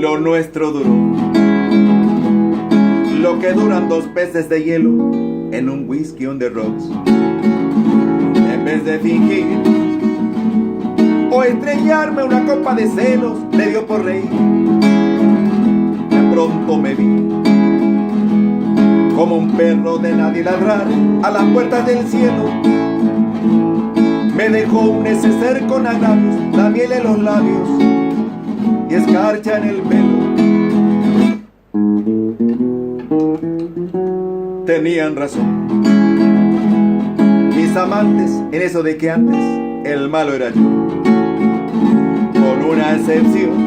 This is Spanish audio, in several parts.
Lo nuestro duró lo que duran 2 peces de hielo en un whisky on the rocks. En vez de fingir o estrellarme una copa de celos, le dio por reír. De pronto me vi como un perro de nadie ladrar a las puertas del cielo. Me dejó un neceser con agravios, la miel en los labios y escarcha en el pelo. Tenían razón mis amantes en eso de que antes el malo era yo, con una excepción.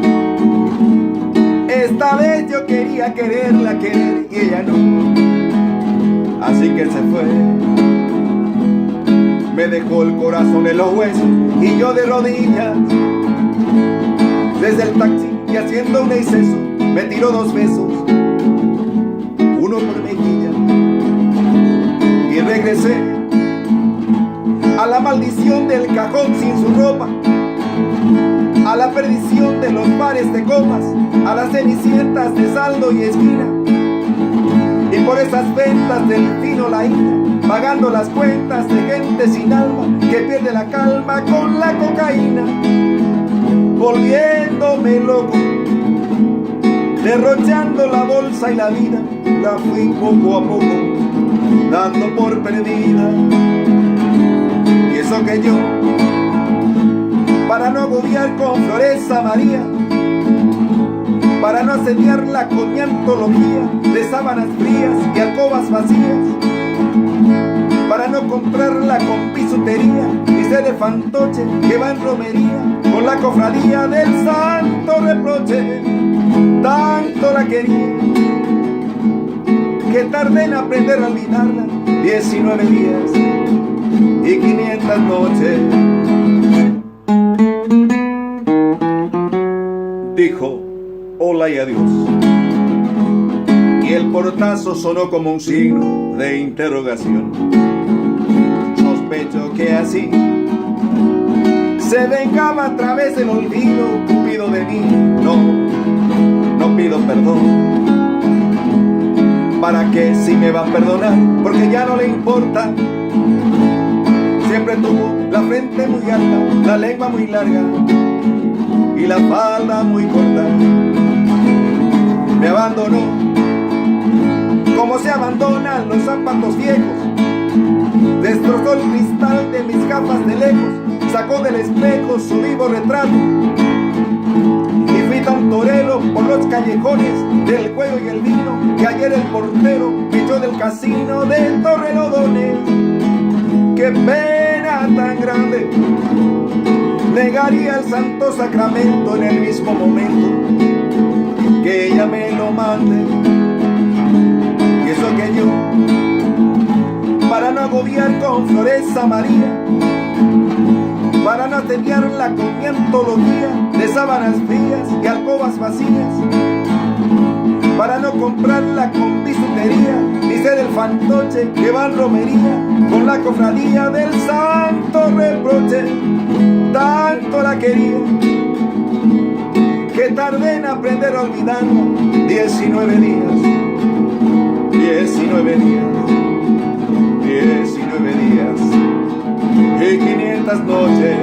Esta vez yo quería quererla querer y ella no, así que se fue. Me dejó el corazón en los huesos y yo de rodillas desde el taxi y haciendo un exceso me tiró 2 besos, uno por mejilla, y regresé a la maldición del cajón sin su ropa, a la perdición de los bares de copas, a las cenicientas de saldo y esquina, y por esas ventas del fino la ira, pagando las cuentas de gente sin alma que pierde la calma con la cocaína, volviéndome loco, derrochando la bolsa y la vida, la fui poco a poco dando por perdida. Y eso que yo, para no agobiar con flores a María, para no asediarla con mi antología de sábanas frías y alcobas vacías, para no comprarla con bisutería y ser el fantoche que va en romería con la cofradía del santo reproche. Tanto la quería que tardé en aprender a olvidarla 19 días y 500 noches. Dijo hola y adiós, y el portazo sonó como un signo de interrogación. Sospecho que así se vengaba a través del olvido Cupido de mí. No pido perdón. ¿Para qué si me va a perdonar? Porque ya no le importa. Siempre tuvo la frente muy alta, la lengua muy larga y la falda muy corta. Me abandonó como se abandonan los zapatos viejos. Destrozó el cristal de mis gafas de lejos, sacó del espejo su vivo retrato. Y fui tan torero por los callejones del juego y el vino que ayer el portero me echó del casino de Torrelodones. ¡Qué pena tan grande! Negaría el santo sacramento en el mismo momento que ella me lo mande. Y eso que yo, para no agobiar con flores a María, para no ateniarla con mi antología de sábanas frías y alcobas vacías, para no comprarla con bisutería ni ser el fantoche que va en romería con la cofradía del santo reproche. Tanto la quería que tardé en aprender a olvidarla 19 días, 19 días, 19 días y 500 noches.